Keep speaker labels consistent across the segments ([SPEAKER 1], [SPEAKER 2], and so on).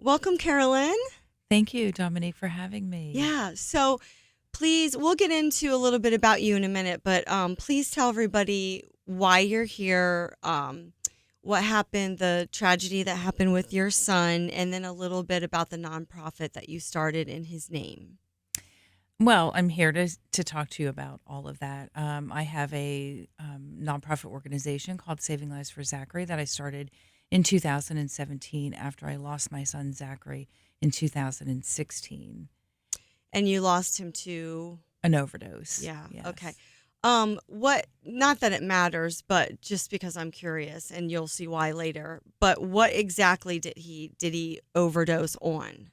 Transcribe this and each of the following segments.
[SPEAKER 1] welcome, Carolyn.
[SPEAKER 2] Thank you, Dominique, for having me.
[SPEAKER 1] Yeah. So please, we'll get into a little bit about you in a minute, but please tell everybody why you're here, what happened, the tragedy that happened with your son, and then a little bit about the nonprofit that you started in his name.
[SPEAKER 2] Well, I'm here to talk to you about all of that. I have a nonprofit organization called Saving Lives for Zachary that I started in 2017 after I lost my son Zachary in 2016.
[SPEAKER 1] And you lost him to
[SPEAKER 2] An overdose.
[SPEAKER 1] Yeah.
[SPEAKER 2] Yes.
[SPEAKER 1] Okay. What, not that it matters, but just because I'm curious and you'll see why later, but what exactly did he overdose on?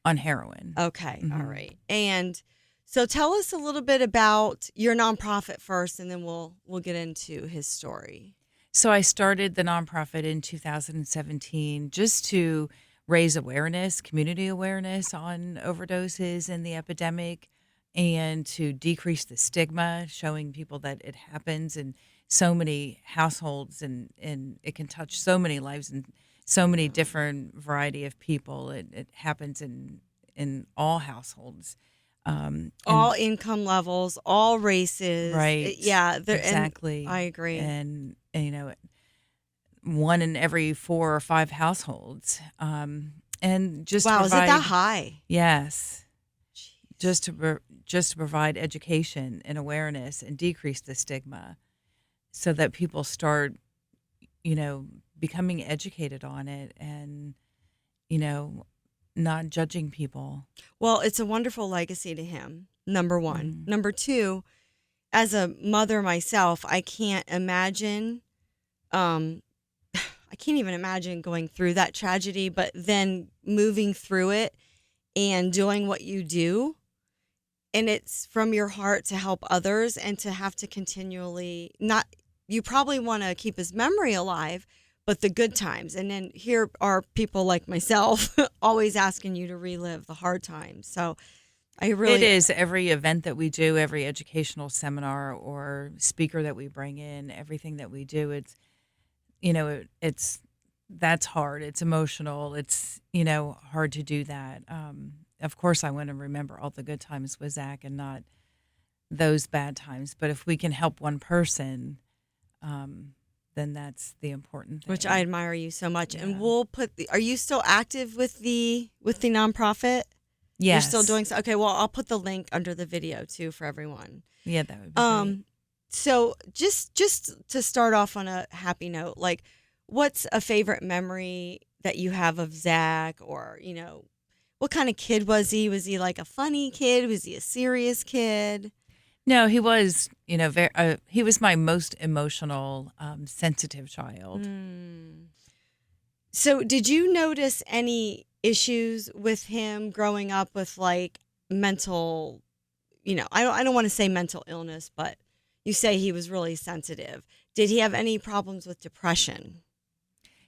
[SPEAKER 2] On heroin.
[SPEAKER 1] Okay.
[SPEAKER 2] Mhm.
[SPEAKER 1] All right. And so tell us a little bit about your nonprofit first, and then we'll get into his story.
[SPEAKER 2] So I started the nonprofit in 2017 just to raise awareness, community awareness on overdoses and the epidemic, and to decrease the stigma, showing people that it happens in so many households and it can touch so many lives and so many different variety of people. It happens in all households.
[SPEAKER 1] All
[SPEAKER 2] And
[SPEAKER 1] income levels, all races.
[SPEAKER 2] right,
[SPEAKER 1] Yeah. And
[SPEAKER 2] exactly.
[SPEAKER 1] I agree.
[SPEAKER 2] And one in every 4 or 5 households. And just to
[SPEAKER 1] Wow. Is it that
[SPEAKER 2] provide,
[SPEAKER 1] high?
[SPEAKER 2] yes,
[SPEAKER 1] Jeez.
[SPEAKER 2] just to provide education and awareness and decrease the stigma, so that people start, becoming educated on it and you know not judging people.
[SPEAKER 1] Well, it's a wonderful legacy to him, number one.
[SPEAKER 2] Mhm.
[SPEAKER 1] Number two, as a mother myself, um, I can't even imagine going through that tragedy, but then moving through it and doing what you do. And it's from your heart to help others and to have to continually you probably want to keep his memory alive, but the good times. And then here are people like myself always asking you to relive the hard times. So
[SPEAKER 2] It is every event that we do, every educational seminar or speaker that we bring in, everything that we do. It's that's hard. It's emotional. It's hard to do that. Of course, I want to remember all the good times with Zach and not those bad times. But if we can help one person, then that's the important thing.
[SPEAKER 1] which I admire you so much.
[SPEAKER 2] Yeah.
[SPEAKER 1] And we'll are you still active with the nonprofit?
[SPEAKER 2] Yes.
[SPEAKER 1] You're still doing so. Okay, well, I'll put the link under the video too for everyone.
[SPEAKER 2] Yeah, that would be great.
[SPEAKER 1] So just to start off on a happy note, like, what's a favorite memory that you have of Zach, or what kind of kid was he? Was he like a funny kid? Was he a serious kid?
[SPEAKER 2] No, he was, he was my most emotional, sensitive child.
[SPEAKER 1] So did you notice any issues with him growing up with like mental, I don't want to say mental illness, but you say he was really sensitive. Did he have any problems with depression?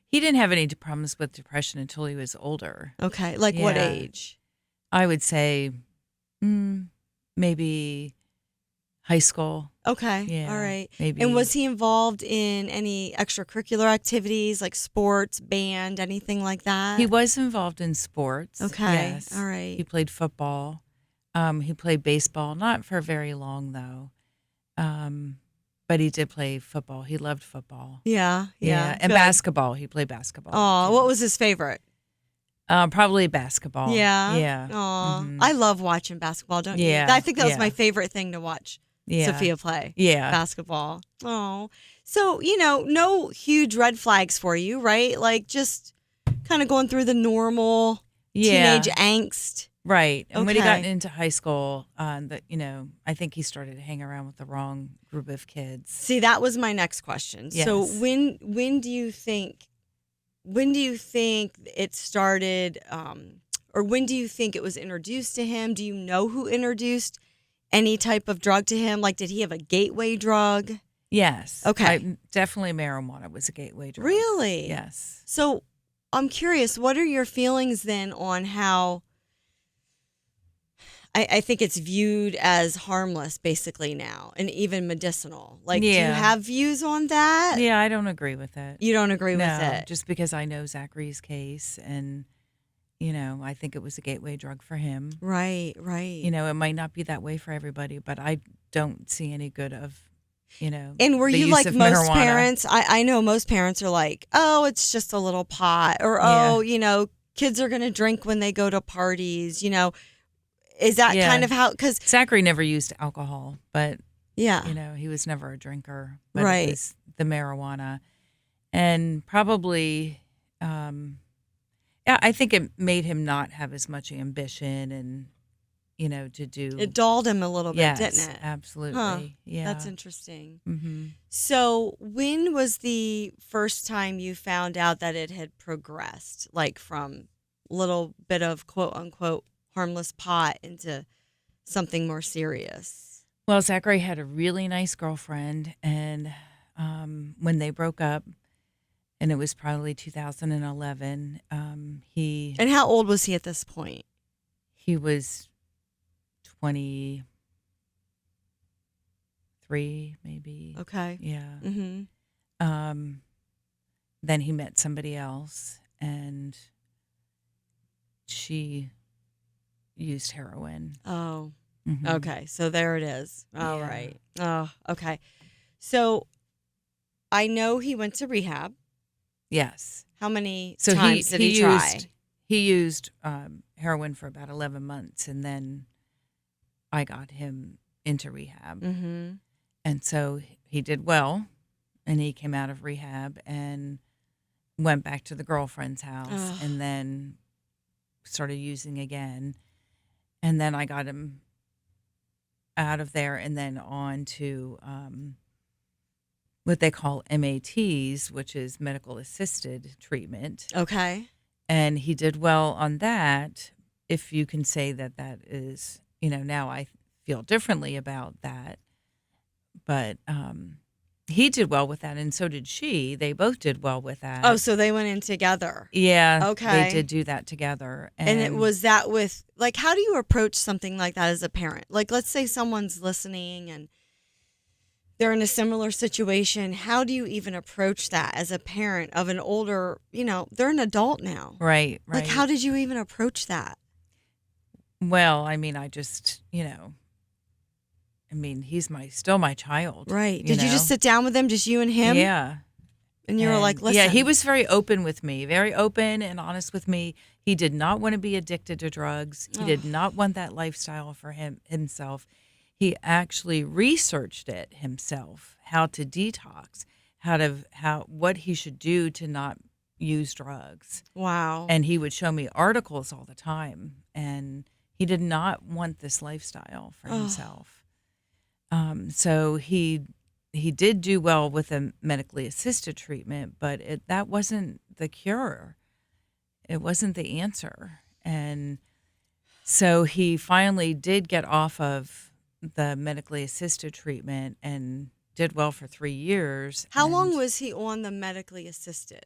[SPEAKER 2] He didn't have any problems with depression until he was older.
[SPEAKER 1] Okay. Like what
[SPEAKER 2] Yeah.
[SPEAKER 1] age?
[SPEAKER 2] I would say maybe high school.
[SPEAKER 1] Okay.
[SPEAKER 2] Yeah,
[SPEAKER 1] All right.
[SPEAKER 2] maybe.
[SPEAKER 1] And was he involved in any extracurricular activities like sports, band, anything like that?
[SPEAKER 2] He was involved in sports.
[SPEAKER 1] Okay.
[SPEAKER 2] Yes.
[SPEAKER 1] All right.
[SPEAKER 2] He played football. He played baseball, not for very long though. But he did play football. He loved football.
[SPEAKER 1] Yeah. Yeah.
[SPEAKER 2] And
[SPEAKER 1] Good.
[SPEAKER 2] basketball. He played basketball.
[SPEAKER 1] Oh,
[SPEAKER 2] too.
[SPEAKER 1] what was his favorite?
[SPEAKER 2] Probably basketball.
[SPEAKER 1] Yeah.
[SPEAKER 2] Yeah.
[SPEAKER 1] Oh,
[SPEAKER 2] Mhm.
[SPEAKER 1] I love watching basketball. Don't you?
[SPEAKER 2] Yeah,
[SPEAKER 1] I think that was
[SPEAKER 2] yeah.
[SPEAKER 1] my favorite thing to watch.
[SPEAKER 2] Yeah.
[SPEAKER 1] Sophia play
[SPEAKER 2] Yeah.
[SPEAKER 1] basketball. Oh, so no huge red flags for you, right? Like just kind of going through the normal
[SPEAKER 2] Yeah.
[SPEAKER 1] teenage angst.
[SPEAKER 2] Right. And when he got
[SPEAKER 1] Okay.
[SPEAKER 2] into high school, I think he started to hang around with the wrong group of kids.
[SPEAKER 1] See, that was my next question. So
[SPEAKER 2] Yes.
[SPEAKER 1] when do you think it started, or when do you think it was introduced to him? Do you know who introduced any type of drug to him? Like, did he have a gateway drug?
[SPEAKER 2] Yes.
[SPEAKER 1] Okay.
[SPEAKER 2] Definitely marijuana was a gateway drug.
[SPEAKER 1] Really?
[SPEAKER 2] Yes.
[SPEAKER 1] So I'm curious, what are your feelings then on how I think it's viewed as harmless basically now, and even medicinal? Like, do you
[SPEAKER 2] Yeah.
[SPEAKER 1] have views on that?
[SPEAKER 2] Yeah, I don't agree with it.
[SPEAKER 1] You don't agree
[SPEAKER 2] No,
[SPEAKER 1] with it?
[SPEAKER 2] just because I know Zachary's case and, I think it was a gateway drug for him.
[SPEAKER 1] Right, right.
[SPEAKER 2] It might not be that way for everybody, but I don't see any good of,
[SPEAKER 1] And were
[SPEAKER 2] the
[SPEAKER 1] you
[SPEAKER 2] use
[SPEAKER 1] like
[SPEAKER 2] of
[SPEAKER 1] most
[SPEAKER 2] marijuana.
[SPEAKER 1] parents? I know most parents are like, oh, it's just a little pot, or
[SPEAKER 2] Yeah.
[SPEAKER 1] oh, kids are going to drink when they go to parties. Is that kind
[SPEAKER 2] Yeah.
[SPEAKER 1] of how? Because
[SPEAKER 2] Zachary never used alcohol, but,
[SPEAKER 1] yeah,
[SPEAKER 2] he was never a drinker, but it
[SPEAKER 1] right.
[SPEAKER 2] was the marijuana. And probably, yeah, I think it made him not have as much ambition and, to
[SPEAKER 1] It
[SPEAKER 2] do.
[SPEAKER 1] dulled him a little bit, didn't
[SPEAKER 2] Yes,
[SPEAKER 1] it? Huh.
[SPEAKER 2] absolutely.
[SPEAKER 1] That's
[SPEAKER 2] Yeah.
[SPEAKER 1] interesting.
[SPEAKER 2] Hmm.
[SPEAKER 1] So, when was the first time you found out that it had progressed, like from little bit of quote unquote harmless pot into something more serious?
[SPEAKER 2] Well, Zachary had a really nice girlfriend, and when they broke up, and it was probably 2011,
[SPEAKER 1] And how old was he at this point?
[SPEAKER 2] he was 23, maybe.
[SPEAKER 1] Okay.
[SPEAKER 2] Yeah.
[SPEAKER 1] Mm-hmm.
[SPEAKER 2] Um, then he met somebody else, and she used heroin.
[SPEAKER 1] Oh,
[SPEAKER 2] Hmm.
[SPEAKER 1] okay. So there it is. All
[SPEAKER 2] Yeah.
[SPEAKER 1] right. Oh, okay. So I know he went to rehab.
[SPEAKER 2] Yes.
[SPEAKER 1] How many
[SPEAKER 2] So
[SPEAKER 1] times did he try?
[SPEAKER 2] he used heroin for about 11 months, and then I got him into rehab.
[SPEAKER 1] Mm-hmm.
[SPEAKER 2] And so he did well, and he came out of rehab and went back to the girlfriend's house,
[SPEAKER 1] Oh,
[SPEAKER 2] and then started using again. And then I got him out of there and then on to what they call MATs, which is medical assisted treatment.
[SPEAKER 1] okay.
[SPEAKER 2] And he did well on that. If you can say that that is, now I feel differently about that. But he did well with that, and so did she. They both did well with
[SPEAKER 1] Oh,
[SPEAKER 2] that.
[SPEAKER 1] so they went in together.
[SPEAKER 2] Yeah, they did
[SPEAKER 1] Okay.
[SPEAKER 2] do that together.
[SPEAKER 1] And it
[SPEAKER 2] And
[SPEAKER 1] was that with, like, how do you approach something like that as a parent? Like, let's say someone's listening and they're in a similar situation. How do you even approach that as a parent of an older, they're an adult now.
[SPEAKER 2] right,
[SPEAKER 1] Like, how
[SPEAKER 2] right.
[SPEAKER 1] did you even approach that?
[SPEAKER 2] Well, I mean, I just, he's still my child,
[SPEAKER 1] Right. Did you just sit down with them, just you and him?
[SPEAKER 2] Yeah.
[SPEAKER 1] And you were like,
[SPEAKER 2] And yeah, he
[SPEAKER 1] listen.
[SPEAKER 2] was very open with me, very open and honest with me. He did not want to be addicted to drugs. He did
[SPEAKER 1] Oh,
[SPEAKER 2] not want that lifestyle for himself. He actually researched it himself, how to detox, what he should do to not use drugs.
[SPEAKER 1] wow.
[SPEAKER 2] And he would show me articles all the time, and he did not want this lifestyle for
[SPEAKER 1] Oh,
[SPEAKER 2] himself. So he did do well with the medically assisted treatment, but that wasn't the cure. It wasn't the answer. And so he finally did get off of the medically assisted treatment and did well for 3 years,
[SPEAKER 1] how long
[SPEAKER 2] and
[SPEAKER 1] was he on the medically assisted?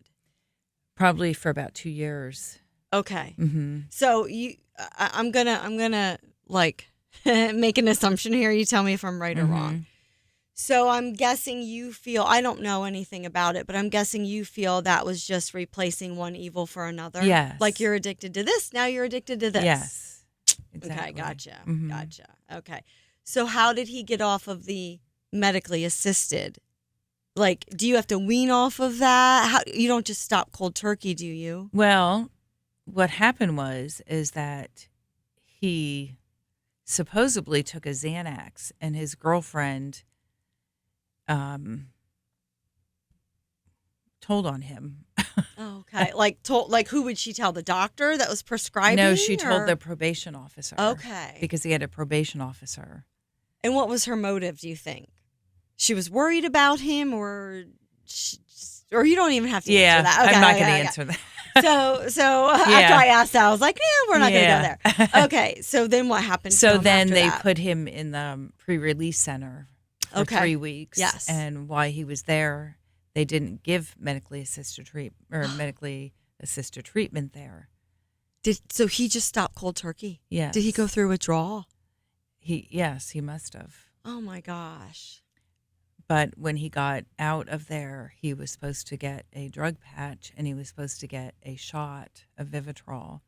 [SPEAKER 2] probably for about 2 years.
[SPEAKER 1] Okay.
[SPEAKER 2] Hmm.
[SPEAKER 1] So I'm gonna like make an assumption here. You tell me if I'm right or wrong.
[SPEAKER 2] Hmm.
[SPEAKER 1] So I'm guessing you feel, I don't know anything about it, but I'm guessing you feel that was just replacing one evil for another. Like
[SPEAKER 2] Yes.
[SPEAKER 1] you're addicted to this, now you're addicted to this.
[SPEAKER 2] Yes.
[SPEAKER 1] Okay,
[SPEAKER 2] Exactly.
[SPEAKER 1] gotcha.
[SPEAKER 2] Hmm.
[SPEAKER 1] Gotcha. Okay. So how did he get off of the medically assisted? Like, do you have to wean off of that? How, you don't just stop cold turkey, do you?
[SPEAKER 2] Well, what happened is that he supposedly took a Xanax, and his girlfriend um, told on him.
[SPEAKER 1] Oh, okay. Like who would she tell? The doctor that was
[SPEAKER 2] No,
[SPEAKER 1] prescribing,
[SPEAKER 2] she told the
[SPEAKER 1] or
[SPEAKER 2] probation officer
[SPEAKER 1] okay.
[SPEAKER 2] because he had a probation officer.
[SPEAKER 1] And what was her motive, do you think? She was worried about him, or or you don't even have to answer
[SPEAKER 2] Yeah,
[SPEAKER 1] that. Okay,
[SPEAKER 2] I'm not going to
[SPEAKER 1] okay, okay.
[SPEAKER 2] answer that.
[SPEAKER 1] So after
[SPEAKER 2] Yeah,
[SPEAKER 1] I asked that, I was like, yeah, we're not going to go
[SPEAKER 2] yeah.
[SPEAKER 1] there. Okay, so then what happened to
[SPEAKER 2] So
[SPEAKER 1] him
[SPEAKER 2] then
[SPEAKER 1] after
[SPEAKER 2] they
[SPEAKER 1] that?
[SPEAKER 2] put him in the pre-release center for
[SPEAKER 1] Okay,
[SPEAKER 2] 3 weeks,
[SPEAKER 1] yes.
[SPEAKER 2] and while he was there, they didn't give medically assisted treatment there.
[SPEAKER 1] So he just stopped cold turkey? Did he go
[SPEAKER 2] Yes,
[SPEAKER 1] through withdrawal?
[SPEAKER 2] he must have.
[SPEAKER 1] Oh my gosh.
[SPEAKER 2] But when he got out of there, he was supposed to get a drug patch, and he was supposed to get a shot of Vivitrol.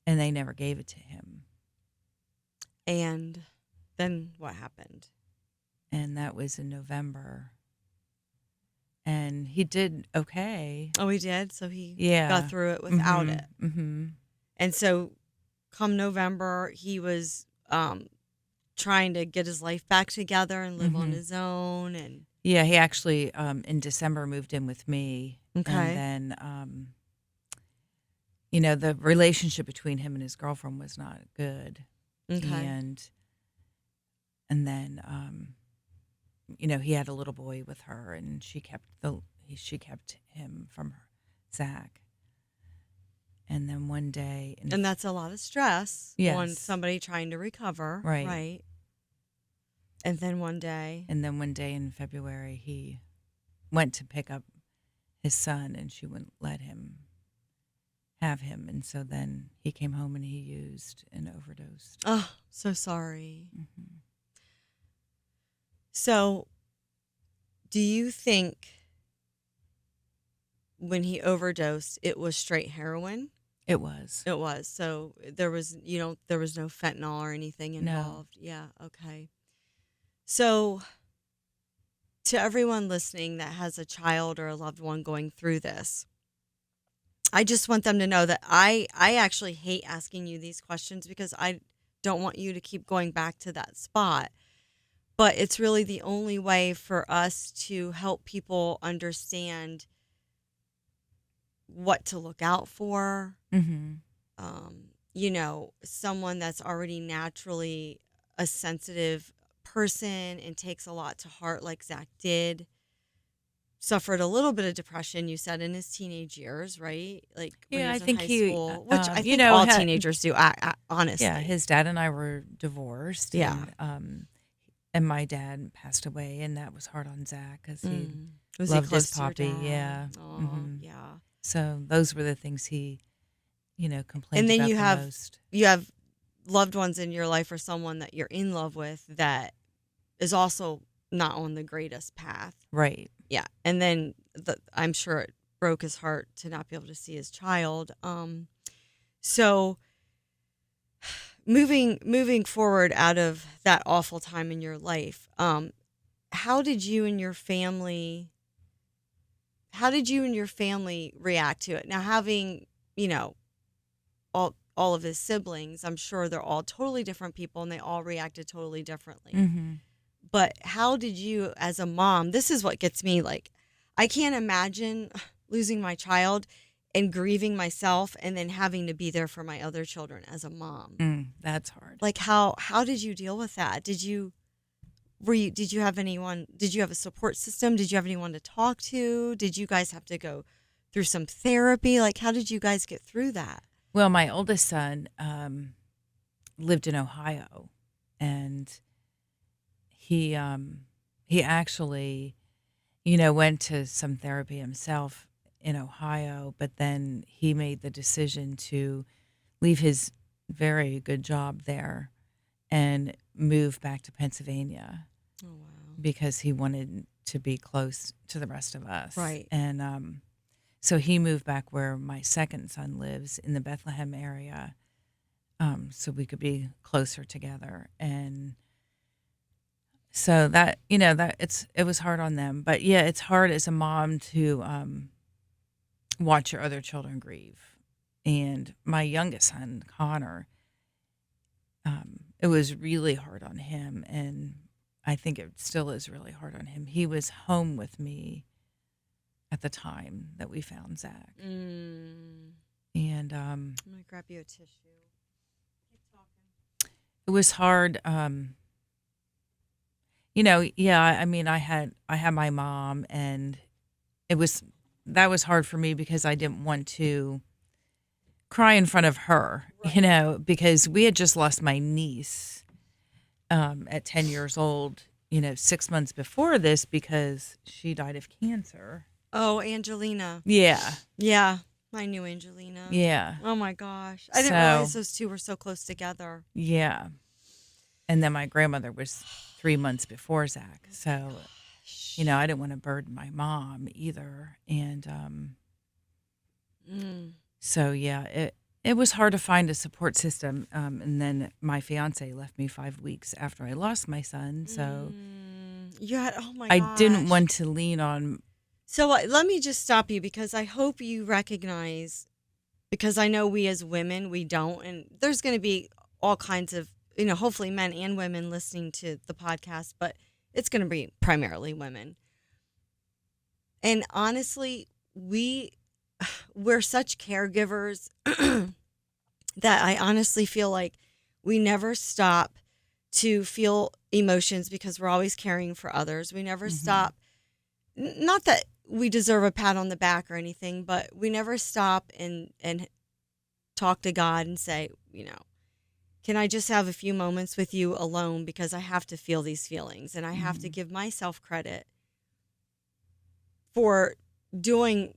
[SPEAKER 2] and they never gave it to him.
[SPEAKER 1] And then what happened?
[SPEAKER 2] And that was in November. And he did okay.
[SPEAKER 1] Oh, he did? So he got
[SPEAKER 2] Yeah.
[SPEAKER 1] through it without
[SPEAKER 2] Mhm.
[SPEAKER 1] it.
[SPEAKER 2] Mhm.
[SPEAKER 1] And so come November, he was trying to get his life back together and live on
[SPEAKER 2] Mhm.
[SPEAKER 1] his own. And
[SPEAKER 2] Yeah, he actually in December moved in with me, and
[SPEAKER 1] okay.
[SPEAKER 2] then the relationship between him and his girlfriend was not good.
[SPEAKER 1] Okay.
[SPEAKER 2] And then he had a little boy with her, and she kept him from her, Zach. And then one day,
[SPEAKER 1] And that's a lot of stress on
[SPEAKER 2] yes,
[SPEAKER 1] somebody trying to recover,
[SPEAKER 2] right.
[SPEAKER 1] right? And then one day,
[SPEAKER 2] And then one day in February, he went to pick up his son, and she wouldn't let him have him. And so then he came home and he used and overdosed.
[SPEAKER 1] oh, so sorry.
[SPEAKER 2] Hmm.
[SPEAKER 1] So, do you think when he overdosed, it was straight heroin?
[SPEAKER 2] It was.
[SPEAKER 1] It was. So there was no fentanyl or anything
[SPEAKER 2] No.
[SPEAKER 1] involved. Yeah. Okay. So, to everyone listening that has a child or a loved one going through this, I just want them to know that I actually hate asking you these questions because I don't want you to keep going back to that spot. But it's really the only way for us to help people understand what to look out for.
[SPEAKER 2] Hmm.
[SPEAKER 1] Someone that's already naturally a sensitive person and takes a lot to heart, like Zach did, suffered a little bit of depression, you said, in his teenage years, right? Like when he
[SPEAKER 2] Yeah, I
[SPEAKER 1] was in
[SPEAKER 2] think
[SPEAKER 1] high
[SPEAKER 2] he,
[SPEAKER 1] school, which I think all teenagers do,
[SPEAKER 2] yeah,
[SPEAKER 1] honestly.
[SPEAKER 2] his dad and I were divorced,
[SPEAKER 1] Yeah.
[SPEAKER 2] and my dad passed away, and that was hard on Zach because he
[SPEAKER 1] Mm. Was he
[SPEAKER 2] loved his
[SPEAKER 1] close to your
[SPEAKER 2] puppy.
[SPEAKER 1] dad?
[SPEAKER 2] Yeah.
[SPEAKER 1] Oh,
[SPEAKER 2] Hmm.
[SPEAKER 1] yeah.
[SPEAKER 2] So those were the things he,
[SPEAKER 1] And
[SPEAKER 2] complained
[SPEAKER 1] then
[SPEAKER 2] about the most.
[SPEAKER 1] you have loved ones in your life or someone that you're in love with that is also not on the greatest path.
[SPEAKER 2] Right.
[SPEAKER 1] Yeah. And then I'm sure it broke his heart to not be able to see his child. So moving forward out of that awful time in your life, how did you and your family react to it? Now having, you know, all of his siblings, I'm sure they're all totally different people and they all reacted totally differently.
[SPEAKER 2] Hmm.
[SPEAKER 1] But how did you, as a mom, this is what gets me, like, I can't imagine losing my child and grieving myself and then having to be there for my other children as a mom.
[SPEAKER 2] That's hard.
[SPEAKER 1] Like how did you deal with that? Did you have anyone, did you have a support system? Did you have anyone to talk to? Did you guys have to go through some therapy? Like how did you guys get through that?
[SPEAKER 2] Well, my oldest son lived in Ohio, and he actually, went to some therapy himself in Ohio, but then he made the decision to leave his very good job there and move back to Pennsylvania
[SPEAKER 1] Oh wow.
[SPEAKER 2] because he wanted to be close to the rest of us.
[SPEAKER 1] Right.
[SPEAKER 2] And so he moved back where my second son lives in the Bethlehem area, so we could be closer together. And so that it was hard on them, but yeah, it's hard as a mom to watch your other children grieve. And my youngest son, Connor, it was really hard on him, and I think it still is really hard on him. He was home with me at the time that we found Zach, and
[SPEAKER 1] I'm gonna grab you a tissue. Keep talking.
[SPEAKER 2] it was hard. Yeah, I mean, I had my mom, and that was hard for me because I didn't want to cry in front of her,
[SPEAKER 1] Right.
[SPEAKER 2] because we had just lost my niece at 10 years old, 6 months before this because she died of cancer.
[SPEAKER 1] Oh, Angelina.
[SPEAKER 2] Yeah,
[SPEAKER 1] Yeah, I knew Angelina.
[SPEAKER 2] yeah.
[SPEAKER 1] Oh my gosh. I didn't
[SPEAKER 2] So,
[SPEAKER 1] realize those two were so close together.
[SPEAKER 2] yeah. And then my grandmother was 3 months before Zach. So,
[SPEAKER 1] Gosh.
[SPEAKER 2] I didn't want to burden my mom either. And
[SPEAKER 1] Mm.
[SPEAKER 2] so, yeah, It was hard to find a support system, and then my fiance left me 5 weeks after I lost my son, so
[SPEAKER 1] You had, oh my
[SPEAKER 2] I didn't
[SPEAKER 1] gosh.
[SPEAKER 2] want to lean on.
[SPEAKER 1] So let me just stop you because I hope you recognize, because I know we as women, we don't. And there's going to be all kinds of, hopefully men and women listening to the podcast, but it's going to be primarily women. And honestly, we're such caregivers that I honestly feel like we never stop to feel emotions because we're always caring for others. We never
[SPEAKER 2] Mhm.
[SPEAKER 1] stop. Not that we deserve a pat on the back or anything, but we never stop and talk to God and say, can I just have a few moments with you alone because I have to feel these feelings and I have to
[SPEAKER 2] Mhm.
[SPEAKER 1] give myself credit for doing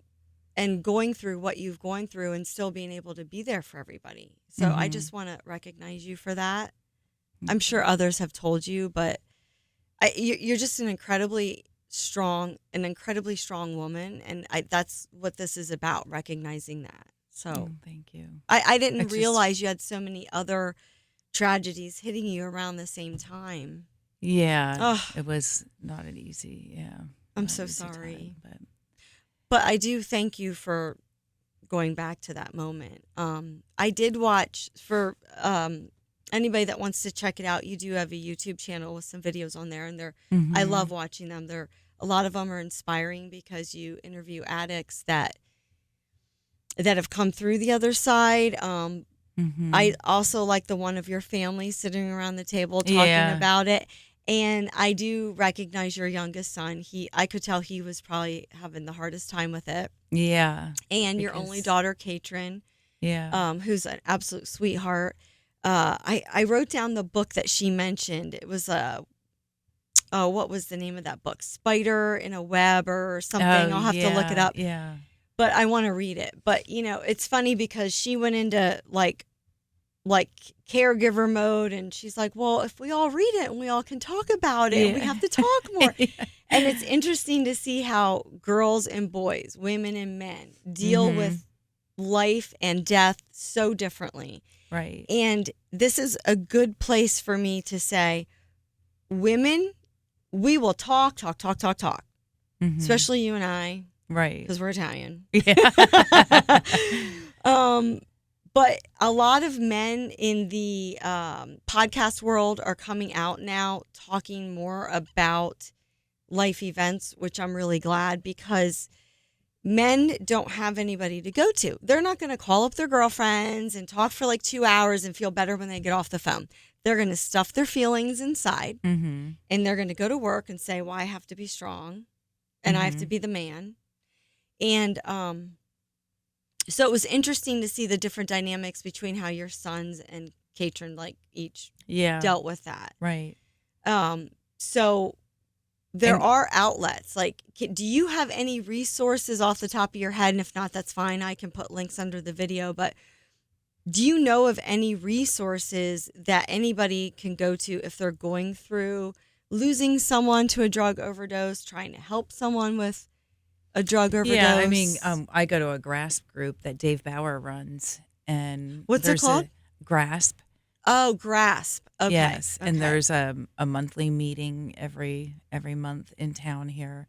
[SPEAKER 1] and going through what you've gone through and still being able to be there for everybody. So I
[SPEAKER 2] Mhm.
[SPEAKER 1] just want to recognize you for that. I'm
[SPEAKER 2] Okay.
[SPEAKER 1] sure others have told you, but you're just an incredibly strong woman, and that's what this is about, recognizing that. So
[SPEAKER 2] Thank you.
[SPEAKER 1] I
[SPEAKER 2] I
[SPEAKER 1] didn't
[SPEAKER 2] just
[SPEAKER 1] realize you had so many other tragedies hitting you around the same time.
[SPEAKER 2] Yeah,
[SPEAKER 1] Oh,
[SPEAKER 2] it was not an easy,
[SPEAKER 1] I'm
[SPEAKER 2] not an
[SPEAKER 1] so
[SPEAKER 2] easy time,
[SPEAKER 1] sorry,
[SPEAKER 2] but
[SPEAKER 1] but I do thank you for going back to that moment. I did watch for anybody that wants to check it out. You do have a YouTube channel with some videos on there, and I love
[SPEAKER 2] Mhm.
[SPEAKER 1] watching them. They're a lot of them are inspiring because you interview addicts that have come through the other side. I
[SPEAKER 2] Mhm.
[SPEAKER 1] also like the one of your family sitting around the table talking
[SPEAKER 2] Yeah.
[SPEAKER 1] about it. And I do recognize your youngest son. I could tell he was probably having the hardest time with it.
[SPEAKER 2] Yeah.
[SPEAKER 1] And your only
[SPEAKER 2] Because
[SPEAKER 1] daughter, Katrin,
[SPEAKER 2] yeah.
[SPEAKER 1] who's an absolute sweetheart. I wrote down the book that she mentioned. It was oh, what was the name of that book? Spider in a Web or
[SPEAKER 2] Oh,
[SPEAKER 1] something. I'll have to look it
[SPEAKER 2] yeah,
[SPEAKER 1] up,
[SPEAKER 2] yeah.
[SPEAKER 1] but I want to read it. But it's funny because she went into like caregiver mode, and she's like, well, if we all read it and we all can talk about it and we
[SPEAKER 2] Yeah.
[SPEAKER 1] have to talk more.
[SPEAKER 2] Yeah.
[SPEAKER 1] And it's interesting to see how girls and boys, women and men deal
[SPEAKER 2] Mhm.
[SPEAKER 1] with life and death so differently.
[SPEAKER 2] Right.
[SPEAKER 1] And this is a good place for me to say, women, we will talk, talk, talk, talk, talk,
[SPEAKER 2] Mhm.
[SPEAKER 1] especially you and I,
[SPEAKER 2] Right.
[SPEAKER 1] because we're Italian.
[SPEAKER 2] Yeah.
[SPEAKER 1] um, but a lot of men in the podcast world are coming out now talking more about life events, which I'm really glad because men don't have anybody to go to. They're not going to call up their girlfriends and talk for like 2 hours and feel better when they get off the phone. They're going to stuff their feelings inside
[SPEAKER 2] Mhm.
[SPEAKER 1] and they're going to go to work and say, well, I have to be strong and I have to
[SPEAKER 2] Mhm.
[SPEAKER 1] be the man. And so it was interesting to see the different dynamics between how your sons and Katrin like each
[SPEAKER 2] Yeah.
[SPEAKER 1] dealt with that.
[SPEAKER 2] Right.
[SPEAKER 1] So there
[SPEAKER 2] And
[SPEAKER 1] are outlets. Like, do you have any resources off the top of your head? And if not, that's fine. I can put links under the video. But do you know of any resources that anybody can go to if they're going through losing someone to a drug overdose, trying to help someone with a drug
[SPEAKER 2] yeah, I mean,
[SPEAKER 1] overdose?
[SPEAKER 2] I go to a GRASP group that Dave Bauer runs, and
[SPEAKER 1] What's it
[SPEAKER 2] there's
[SPEAKER 1] called?
[SPEAKER 2] a GRASP.
[SPEAKER 1] Oh, grasp. Okay.
[SPEAKER 2] Yes, and
[SPEAKER 1] Okay.
[SPEAKER 2] there's a monthly meeting every month in town here,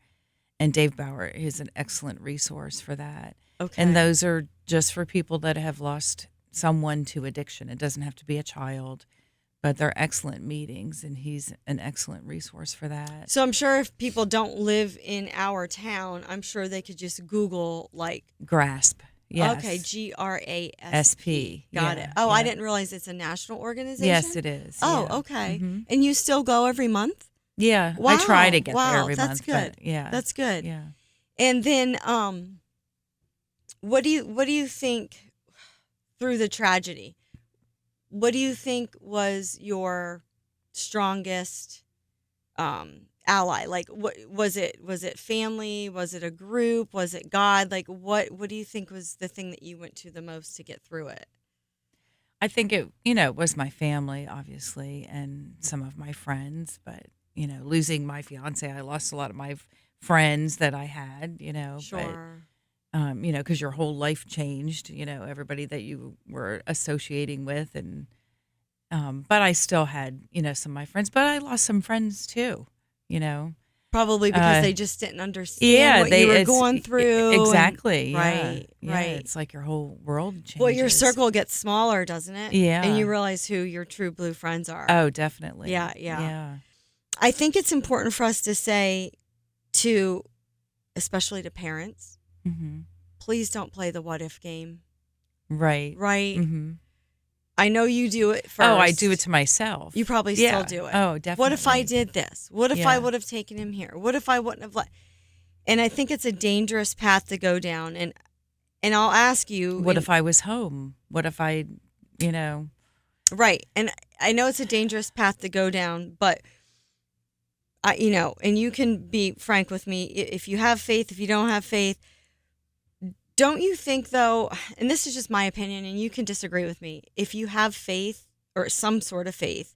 [SPEAKER 2] and Dave Bauer is an excellent resource for that. And
[SPEAKER 1] Okay.
[SPEAKER 2] those are just for people that have lost someone to addiction. It doesn't have to be a child, but they're excellent meetings, and he's an excellent resource for that.
[SPEAKER 1] So I'm sure if people don't live in our town, I'm sure they could just Google like,
[SPEAKER 2] GRASP,
[SPEAKER 1] okay,
[SPEAKER 2] yes,
[SPEAKER 1] GRASP.
[SPEAKER 2] SP,
[SPEAKER 1] Got it.
[SPEAKER 2] yeah,
[SPEAKER 1] Oh, I
[SPEAKER 2] yeah,
[SPEAKER 1] didn't realize it's a national
[SPEAKER 2] yes,
[SPEAKER 1] organization.
[SPEAKER 2] it is,
[SPEAKER 1] Oh,
[SPEAKER 2] yeah,
[SPEAKER 1] okay.
[SPEAKER 2] hmm
[SPEAKER 1] And you still go every month?
[SPEAKER 2] yeah. I try to
[SPEAKER 1] Wow.
[SPEAKER 2] get there
[SPEAKER 1] Wow.
[SPEAKER 2] every
[SPEAKER 1] That's
[SPEAKER 2] month, but
[SPEAKER 1] good.
[SPEAKER 2] yeah,
[SPEAKER 1] That's good.
[SPEAKER 2] yeah.
[SPEAKER 1] And then what do you think through the tragedy? What do you think was your strongest ally? Like, what was it family? Was it a group? Was it God? Like, what do you think was the thing that you went to the most to get through it?
[SPEAKER 2] I think it was my family, obviously, and some of my friends, but, losing my fiance, I lost a lot of my friends that I had, but
[SPEAKER 1] Sure.
[SPEAKER 2] because your whole life changed, everybody that you were associating with. And, but I still had, some of my friends, but I lost some friends too, you know.
[SPEAKER 1] Probably because
[SPEAKER 2] Uh,
[SPEAKER 1] they just didn't understand
[SPEAKER 2] yeah,
[SPEAKER 1] what you were
[SPEAKER 2] it's
[SPEAKER 1] going through. And
[SPEAKER 2] exactly. Yeah.
[SPEAKER 1] right,
[SPEAKER 2] Yeah.
[SPEAKER 1] right.
[SPEAKER 2] It's like your whole world
[SPEAKER 1] Well, your
[SPEAKER 2] changes.
[SPEAKER 1] circle gets smaller, doesn't it? And
[SPEAKER 2] Yeah.
[SPEAKER 1] you realize who your true blue friends are.
[SPEAKER 2] Oh, definitely.
[SPEAKER 1] Yeah, yeah.
[SPEAKER 2] Yeah.
[SPEAKER 1] I think it's important for us to say to, especially to parents,
[SPEAKER 2] Hmm.
[SPEAKER 1] please don't play the what if game.
[SPEAKER 2] Right.
[SPEAKER 1] Right?
[SPEAKER 2] Hmm.
[SPEAKER 1] I know you do it
[SPEAKER 2] Oh, I do it
[SPEAKER 1] first.
[SPEAKER 2] to myself.
[SPEAKER 1] You probably still
[SPEAKER 2] Yeah.
[SPEAKER 1] do it.
[SPEAKER 2] Oh,
[SPEAKER 1] What if I
[SPEAKER 2] definitely.
[SPEAKER 1] did this? What if I
[SPEAKER 2] Yeah.
[SPEAKER 1] would have taken him here? What if I wouldn't have let? And I think it's a dangerous path to go down. And I'll ask you,
[SPEAKER 2] What if I was home? What if I, you know,
[SPEAKER 1] right? And I know it's a dangerous path to go down, but and you can be frank with me. If you have faith, if you don't have faith, don't you think though? And this is just my opinion, and you can disagree with me. If you have faith or some sort of faith,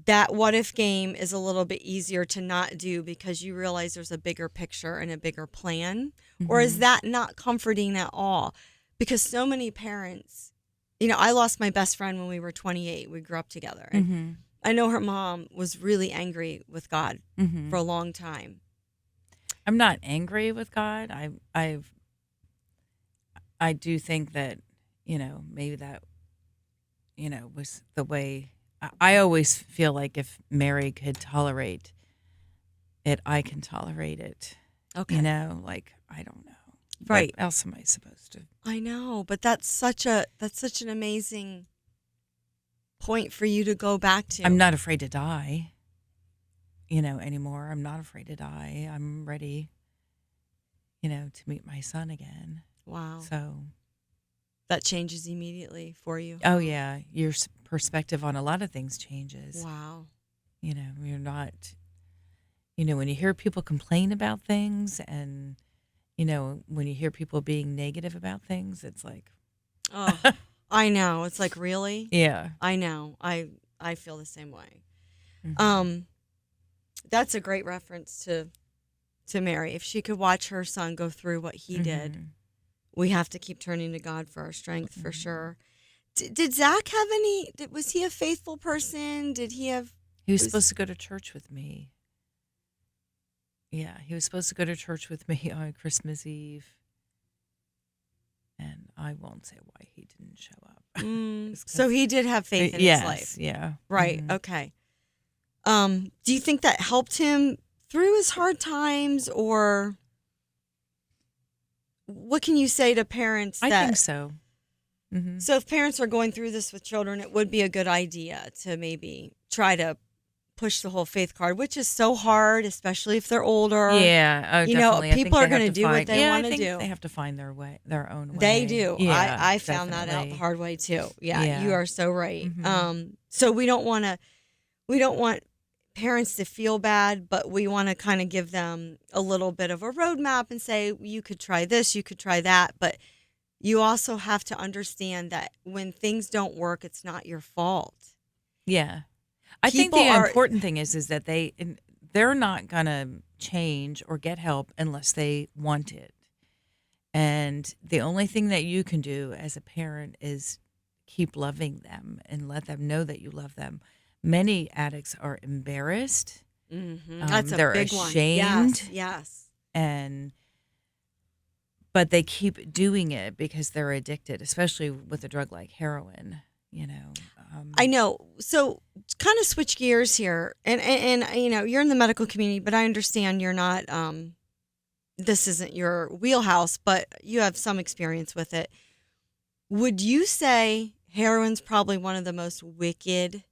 [SPEAKER 1] that what if game is a little bit easier to not do because you realize there's a bigger picture and a bigger plan? Or is
[SPEAKER 2] hmm.
[SPEAKER 1] that not comforting at all? Because so many parents, I lost my best friend when we were 28. We grew up together. And
[SPEAKER 2] Hmm.
[SPEAKER 1] I know her mom was really angry with God
[SPEAKER 2] Hmm.
[SPEAKER 1] for a long time.
[SPEAKER 2] I'm not angry with God. I do think that, maybe that, was the way. I always feel like if Mary could tolerate it, I can tolerate it.
[SPEAKER 1] Okay.
[SPEAKER 2] Like, I don't know. What
[SPEAKER 1] Right.
[SPEAKER 2] else am I supposed to?
[SPEAKER 1] I know, but that's such an amazing point for you to go back
[SPEAKER 2] I'm
[SPEAKER 1] to.
[SPEAKER 2] not afraid to die, anymore. I'm not afraid to die. I'm ready, to meet my son again.
[SPEAKER 1] Wow.
[SPEAKER 2] So,
[SPEAKER 1] That changes immediately for you.
[SPEAKER 2] oh yeah, your perspective on a lot of things changes.
[SPEAKER 1] Wow.
[SPEAKER 2] You're not, when you hear people complain about things and, when you hear people being negative about things, it's like,
[SPEAKER 1] Oh, I know. It's like, really?
[SPEAKER 2] yeah.
[SPEAKER 1] I know. I feel the same way.
[SPEAKER 2] Hmm.
[SPEAKER 1] Um, that's a great reference to Mary. If she could watch her son go through what he did,
[SPEAKER 2] Hmm.
[SPEAKER 1] we have to keep turning to God for our strength for
[SPEAKER 2] Hmm.
[SPEAKER 1] sure. Did Zach have any? Was he a faithful person? Did he have?
[SPEAKER 2] He was
[SPEAKER 1] Was
[SPEAKER 2] supposed to go to church with me. Yeah, he was supposed to go to church with me on Christmas Eve. And I won't say why he didn't show up. It's
[SPEAKER 1] so
[SPEAKER 2] 'cause-
[SPEAKER 1] he did have faith in his
[SPEAKER 2] yes,
[SPEAKER 1] life,
[SPEAKER 2] yeah.
[SPEAKER 1] right?
[SPEAKER 2] Hmm.
[SPEAKER 1] Okay. Do you think that helped him through his hard times, or what can you say to parents
[SPEAKER 2] I think
[SPEAKER 1] that?
[SPEAKER 2] so. Hmm.
[SPEAKER 1] So if parents are going through this with children, it would be a good idea to maybe try to push the whole faith card, which is so hard, especially if they're older.
[SPEAKER 2] Yeah, oh, definitely. I
[SPEAKER 1] People
[SPEAKER 2] think
[SPEAKER 1] are
[SPEAKER 2] they
[SPEAKER 1] going
[SPEAKER 2] have
[SPEAKER 1] to
[SPEAKER 2] to
[SPEAKER 1] do what
[SPEAKER 2] find.
[SPEAKER 1] they
[SPEAKER 2] Yeah, I
[SPEAKER 1] want to
[SPEAKER 2] think
[SPEAKER 1] do.
[SPEAKER 2] they have to find their own
[SPEAKER 1] They
[SPEAKER 2] way.
[SPEAKER 1] do.
[SPEAKER 2] Yeah,
[SPEAKER 1] I found that out the
[SPEAKER 2] definitely.
[SPEAKER 1] hard way too. Yeah, you
[SPEAKER 2] Yeah.
[SPEAKER 1] are so right.
[SPEAKER 2] Hmm.
[SPEAKER 1] So we don't want parents to feel bad, but we want to kind of give them a little bit of a roadmap and say, you could try this, you could try that. But you also have to understand that when things don't work, it's not your fault.
[SPEAKER 2] Yeah. I think
[SPEAKER 1] People
[SPEAKER 2] the
[SPEAKER 1] are,
[SPEAKER 2] important thing is that they're not gonna change or get help unless they want it. And the only thing that you can do as a parent is keep loving them and let them know that you love them. Many addicts are embarrassed.
[SPEAKER 1] that's a
[SPEAKER 2] They're
[SPEAKER 1] big one. Yes,
[SPEAKER 2] ashamed,
[SPEAKER 1] yes.
[SPEAKER 2] and but they keep doing it because they're addicted, especially with a drug like heroin. You know,
[SPEAKER 1] I know. So kind of switch gears here. And you're in the medical community, but I understand you're not, this isn't your wheelhouse, but you have some experience with it. Would you say heroin's probably one of the most wicked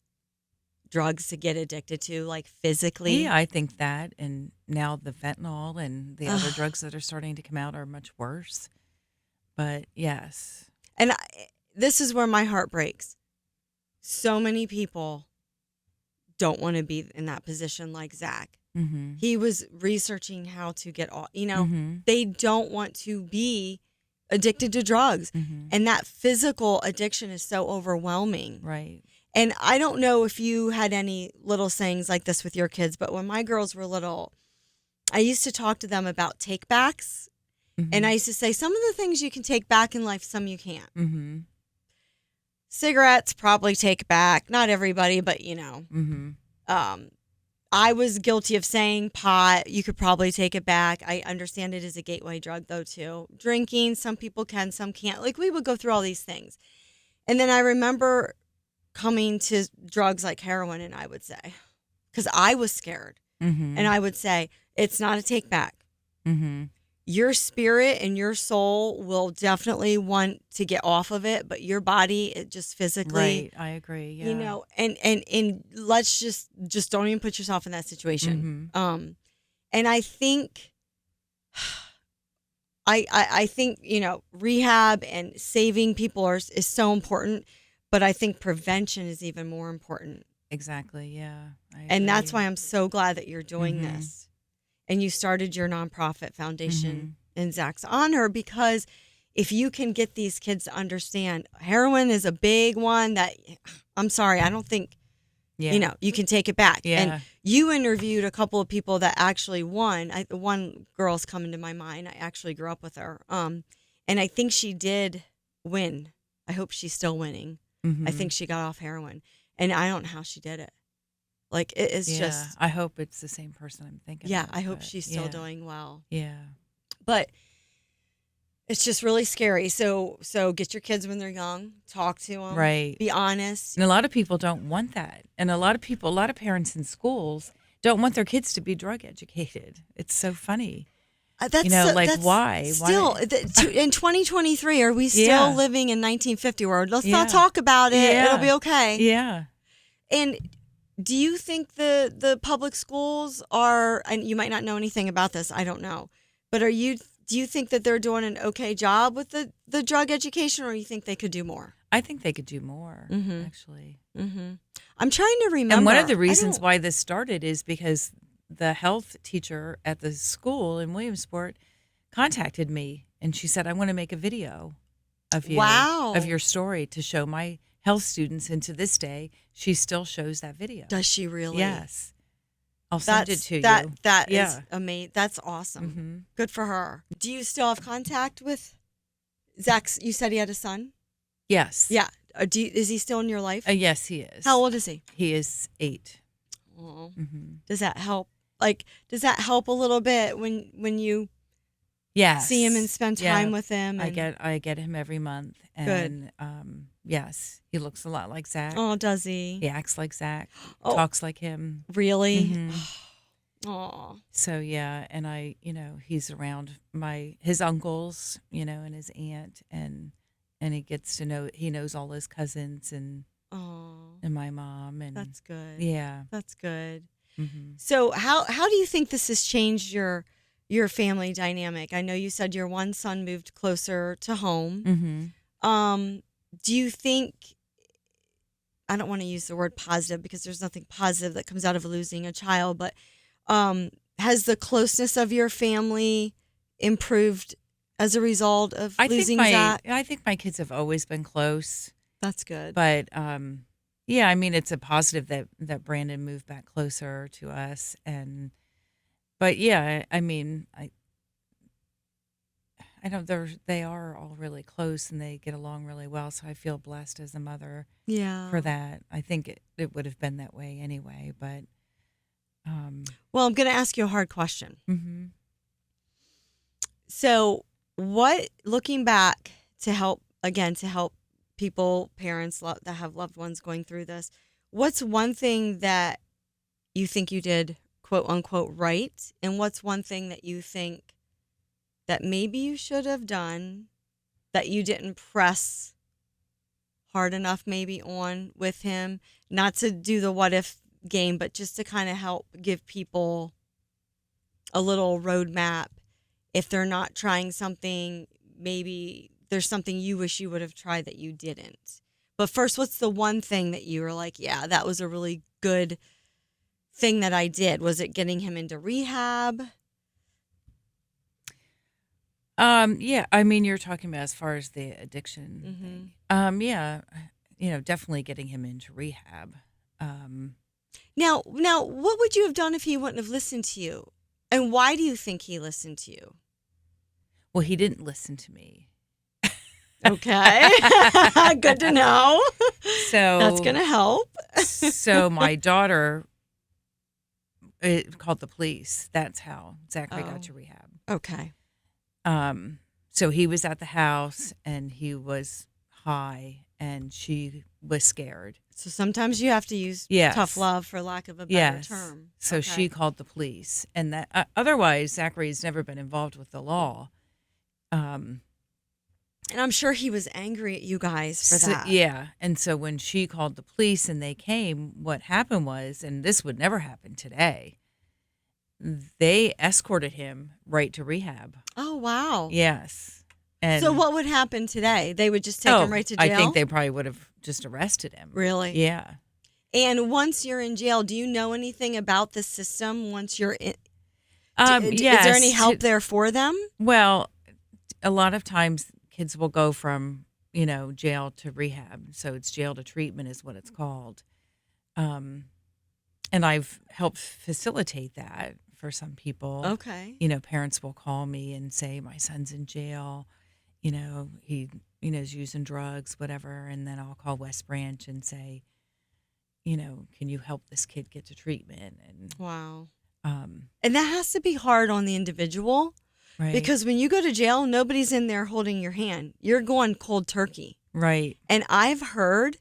[SPEAKER 1] drugs to get addicted to, like physically?
[SPEAKER 2] yeah, I think that, and now the fentanyl and the other
[SPEAKER 1] Ugh.
[SPEAKER 2] drugs that are starting to come out are much worse. But yes,
[SPEAKER 1] And this is where my heart breaks. So many people don't want to be in that position like Zach.
[SPEAKER 2] mm-hmm,
[SPEAKER 1] He was researching how to get all,
[SPEAKER 2] mm-hmm,
[SPEAKER 1] they don't want to be addicted to drugs.
[SPEAKER 2] mm-hmm,
[SPEAKER 1] And that physical addiction is so overwhelming.
[SPEAKER 2] right,
[SPEAKER 1] And I don't know if you had any little sayings like this with your kids, but when my girls were little, I used to talk to them about take backs And
[SPEAKER 2] Mhm.
[SPEAKER 1] I used to say, some of the things you can take back in life, some you can't.
[SPEAKER 2] Mhm.
[SPEAKER 1] Cigarettes, probably take back. Not everybody, but
[SPEAKER 2] Mhm.
[SPEAKER 1] Um, I was guilty of saying pot. You could probably take it back. I understand it is a gateway drug, though, too. Drinking, some people can, some can't. Like, we would go through all these things. And then I remember coming to drugs like heroin, and I would say, because I was scared, and
[SPEAKER 2] Mhm.
[SPEAKER 1] I would say, it's not a take back.
[SPEAKER 2] Mhm.
[SPEAKER 1] Your spirit and your soul will definitely want to get off of it, but your body, it just physically,
[SPEAKER 2] Right. I agree. Yeah.
[SPEAKER 1] and let's just don't even put yourself in that situation.
[SPEAKER 2] Mhm.
[SPEAKER 1] And I think I think rehab and saving people is so important, but I think prevention is even more important.
[SPEAKER 2] Exactly. Yeah. I
[SPEAKER 1] And that's why
[SPEAKER 2] agree.
[SPEAKER 1] I'm so glad that you're doing
[SPEAKER 2] Mhm.
[SPEAKER 1] this. And you started your nonprofit foundation
[SPEAKER 2] Mhm.
[SPEAKER 1] in Zach's honor, because if you can get these kids to understand, heroin is a big one that, I'm sorry, I don't think,
[SPEAKER 2] Yeah.
[SPEAKER 1] you can take it back. And
[SPEAKER 2] Yeah.
[SPEAKER 1] you interviewed a couple of people that actually won. One girl's coming to my mind. I actually grew up with her. And I think she did win. I hope she's still winning. I think
[SPEAKER 2] Mhm.
[SPEAKER 1] she got off heroin, and I don't know how she did it. Like, it is
[SPEAKER 2] Yeah.
[SPEAKER 1] just,
[SPEAKER 2] I hope it's the same person I'm thinking
[SPEAKER 1] yeah,
[SPEAKER 2] of,
[SPEAKER 1] I hope
[SPEAKER 2] but
[SPEAKER 1] she's still
[SPEAKER 2] yeah.
[SPEAKER 1] doing well.
[SPEAKER 2] Yeah.
[SPEAKER 1] But it's just really scary. So get your kids when they're young, talk to them,
[SPEAKER 2] Right.
[SPEAKER 1] be honest.
[SPEAKER 2] And a lot of people don't want that. And a lot of parents in schools don't want their kids to be drug educated. It's so funny. Like
[SPEAKER 1] That's
[SPEAKER 2] why?
[SPEAKER 1] still
[SPEAKER 2] Why?
[SPEAKER 1] in 2023. Are we still
[SPEAKER 2] Yeah.
[SPEAKER 1] living in 1950 world? Let's not
[SPEAKER 2] Yeah.
[SPEAKER 1] talk about it. It'll
[SPEAKER 2] Yeah.
[SPEAKER 1] be okay.
[SPEAKER 2] Yeah.
[SPEAKER 1] And do you think the public schools are? And you might not know anything about this. I don't know, but do you think that they're doing an okay job with the drug education, or you think they could do more?
[SPEAKER 2] I think they could do more,
[SPEAKER 1] Mm-hmm.
[SPEAKER 2] actually.
[SPEAKER 1] Mm-hmm. I'm trying to
[SPEAKER 2] And one of
[SPEAKER 1] remember.
[SPEAKER 2] the
[SPEAKER 1] I
[SPEAKER 2] reasons
[SPEAKER 1] don't.
[SPEAKER 2] why this started is because the health teacher at the school in Williamsport contacted me and she said, I want to make a video of you, of
[SPEAKER 1] Wow.
[SPEAKER 2] your story to show my health students. And to this day, she still shows that video.
[SPEAKER 1] Does she really?
[SPEAKER 2] Yes. I'll send it to
[SPEAKER 1] That
[SPEAKER 2] you.
[SPEAKER 1] that is
[SPEAKER 2] Yeah.
[SPEAKER 1] amazing. That's awesome.
[SPEAKER 2] Hmm.
[SPEAKER 1] Good for her. Do you still have contact with Zach's? You said he had a son.
[SPEAKER 2] Yes.
[SPEAKER 1] Yeah. Is he still in your life?
[SPEAKER 2] Yes, he
[SPEAKER 1] How
[SPEAKER 2] is.
[SPEAKER 1] old is he?
[SPEAKER 2] He is 8.
[SPEAKER 1] Oh,
[SPEAKER 2] Hmm.
[SPEAKER 1] does that help? Like, does that help a little bit when you see him and
[SPEAKER 2] Yes.
[SPEAKER 1] spend
[SPEAKER 2] Yeah.
[SPEAKER 1] time with him? And
[SPEAKER 2] I get him every month,
[SPEAKER 1] good.
[SPEAKER 2] and yes, he looks a lot like Zach.
[SPEAKER 1] Oh, does he?
[SPEAKER 2] He acts like Zach,
[SPEAKER 1] Oh,
[SPEAKER 2] talks like him.
[SPEAKER 1] really?
[SPEAKER 2] Hmm.
[SPEAKER 1] Oh,
[SPEAKER 2] So yeah, and he's around his uncles, and his aunt, and he knows all his cousins
[SPEAKER 1] oh,
[SPEAKER 2] and my mom, and
[SPEAKER 1] that's good.
[SPEAKER 2] yeah.
[SPEAKER 1] That's good.
[SPEAKER 2] Hmm.
[SPEAKER 1] So how do you think this has changed your family dynamic? I know you said your one son moved closer to home.
[SPEAKER 2] Hmm.
[SPEAKER 1] Um, do you think, I don't want to use the word positive because there's nothing positive that comes out of losing a child, but has the closeness of your family improved as a result of losing Zach?
[SPEAKER 2] I think my kids have always been close.
[SPEAKER 1] That's good.
[SPEAKER 2] But yeah, I mean, it's a positive that Brandon moved back closer to us, but yeah, I mean, I don't. They are all really close and they get along really well. So I feel blessed as a mother
[SPEAKER 1] Yeah.
[SPEAKER 2] for that. I think it would have been that way anyway. But
[SPEAKER 1] Well, I'm going to ask you a hard question.
[SPEAKER 2] hmm.
[SPEAKER 1] So, looking back to help people, parents that have loved ones going through this, what's one thing that you think you did, quote unquote, right? And what's one thing that you think that maybe you should have done that you didn't press hard enough maybe on with him? Not to do the what if game, but just to kind of help give people a little roadmap. If they're not trying something, maybe there's something you wish you would have tried that you didn't. But first, what's the one thing that you were like, yeah, that was a really good thing that I did? Was it getting him into rehab?
[SPEAKER 2] Yeah, I mean, you're talking about as far as the addiction
[SPEAKER 1] Mm-hmm.
[SPEAKER 2] thing. Yeah, definitely getting him into rehab. Um,
[SPEAKER 1] Now, what would you have done if he wouldn't have listened to you? And why do you think he listened to you?
[SPEAKER 2] Well, he didn't listen to me.
[SPEAKER 1] Okay. Good to know. That's going
[SPEAKER 2] So
[SPEAKER 1] to help.
[SPEAKER 2] so my daughter called the police. That's how Zachary got
[SPEAKER 1] Oh,
[SPEAKER 2] to rehab.
[SPEAKER 1] okay.
[SPEAKER 2] So he was at the house and he was high and she was scared.
[SPEAKER 1] So sometimes you have to use tough
[SPEAKER 2] Yes.
[SPEAKER 1] love, for lack of a better
[SPEAKER 2] Yes.
[SPEAKER 1] term.
[SPEAKER 2] So she
[SPEAKER 1] Okay.
[SPEAKER 2] called the police, and that otherwise Zachary's never been involved with the law. Um,
[SPEAKER 1] And I'm sure he was angry at you guys for that.
[SPEAKER 2] yeah, and so when she called the police and they came, what happened was, and this would never happen today, they escorted him right to rehab.
[SPEAKER 1] Oh, wow.
[SPEAKER 2] Yes,
[SPEAKER 1] So
[SPEAKER 2] and
[SPEAKER 1] what would happen today? They would just take him right to
[SPEAKER 2] I
[SPEAKER 1] jail?
[SPEAKER 2] think they probably would have just arrested him.
[SPEAKER 1] Really?
[SPEAKER 2] Yeah.
[SPEAKER 1] And once you're in jail, do you know anything about the system once you're in? Is there any
[SPEAKER 2] Yes.
[SPEAKER 1] help there for them?
[SPEAKER 2] Well, a lot of times kids will go from, jail to rehab. So it's jail to treatment is what it's called. And I've helped facilitate that for some people.
[SPEAKER 1] Okay.
[SPEAKER 2] Parents will call me and say, my son's in jail. He, is using drugs, whatever. And then I'll call West Branch and say, can you help this kid get to treatment? And,
[SPEAKER 1] Wow. And that has to be hard on the individual.
[SPEAKER 2] right.
[SPEAKER 1] Because when you go to jail, nobody's in there holding your hand. You're going cold turkey.
[SPEAKER 2] Right.
[SPEAKER 1] And I've heard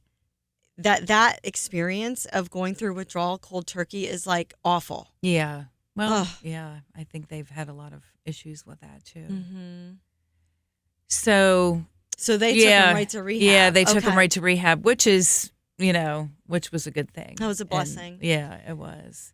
[SPEAKER 1] that experience of going through withdrawal cold turkey is like awful.
[SPEAKER 2] Yeah. Well,
[SPEAKER 1] Ugh.
[SPEAKER 2] yeah, I think they've had a lot of issues with that too.
[SPEAKER 1] Mm-hmm.
[SPEAKER 2] So
[SPEAKER 1] they took him right to rehab.
[SPEAKER 2] Yeah, they took him
[SPEAKER 1] Okay.
[SPEAKER 2] right to rehab, which is, which was a good thing.
[SPEAKER 1] That was a
[SPEAKER 2] And,
[SPEAKER 1] blessing.
[SPEAKER 2] yeah, it was.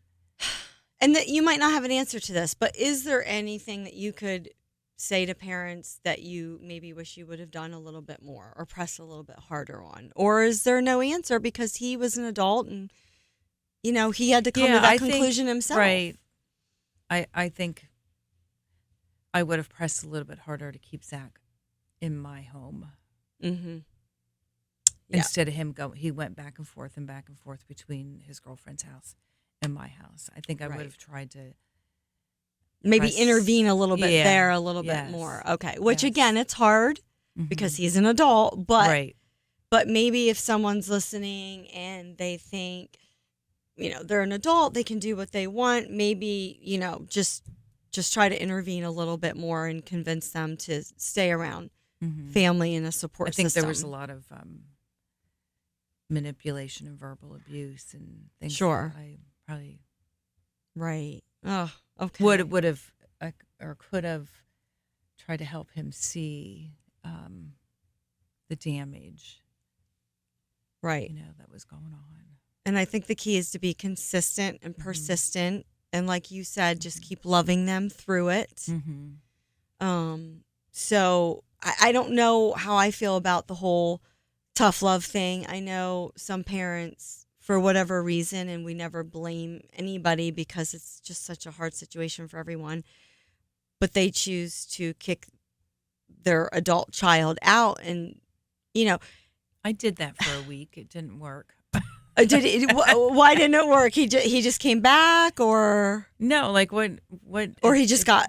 [SPEAKER 1] And that you might not have an answer to this, but is there anything that you could say to parents that you maybe wish you would have done a little bit more or pressed a little bit harder on? Or is there no answer because he was an adult and, he had to come to that conclusion himself?
[SPEAKER 2] Right. I think I would have pressed a little bit harder to keep Zach in my home.
[SPEAKER 1] Mm-hmm. Yeah.
[SPEAKER 2] Instead of him he went back and forth between his girlfriend's house and my house. I think I would have tried to
[SPEAKER 1] Maybe
[SPEAKER 2] press-
[SPEAKER 1] intervene a little bit
[SPEAKER 2] Yeah.
[SPEAKER 1] there, a little bit
[SPEAKER 2] Yes.
[SPEAKER 1] more. Okay. Which
[SPEAKER 2] Yes.
[SPEAKER 1] again, it's hard because he's an adult, but
[SPEAKER 2] right.
[SPEAKER 1] but maybe if someone's listening and they think, they're an adult, they can do what they want, maybe, just try to intervene a little bit more and convince them to stay around family and a support
[SPEAKER 2] I think
[SPEAKER 1] system.
[SPEAKER 2] there was a lot of manipulation and verbal abuse and things.
[SPEAKER 1] Sure.
[SPEAKER 2] That I probably
[SPEAKER 1] Right. Oh, okay.
[SPEAKER 2] would have or could have tried to help him see the damage,
[SPEAKER 1] Right.
[SPEAKER 2] that was going on.
[SPEAKER 1] And I think the key is to be consistent and persistent. And like you said, just keep loving them through it. So I don't know how I feel about the whole tough love thing. I know some parents, for whatever reason, and we never blame anybody because it's just such a hard situation for everyone, but they choose to kick their adult child out. And,
[SPEAKER 2] I did that for a week. It didn't work.
[SPEAKER 1] why didn't it work? He just came back, or
[SPEAKER 2] No, like what?
[SPEAKER 1] or he just got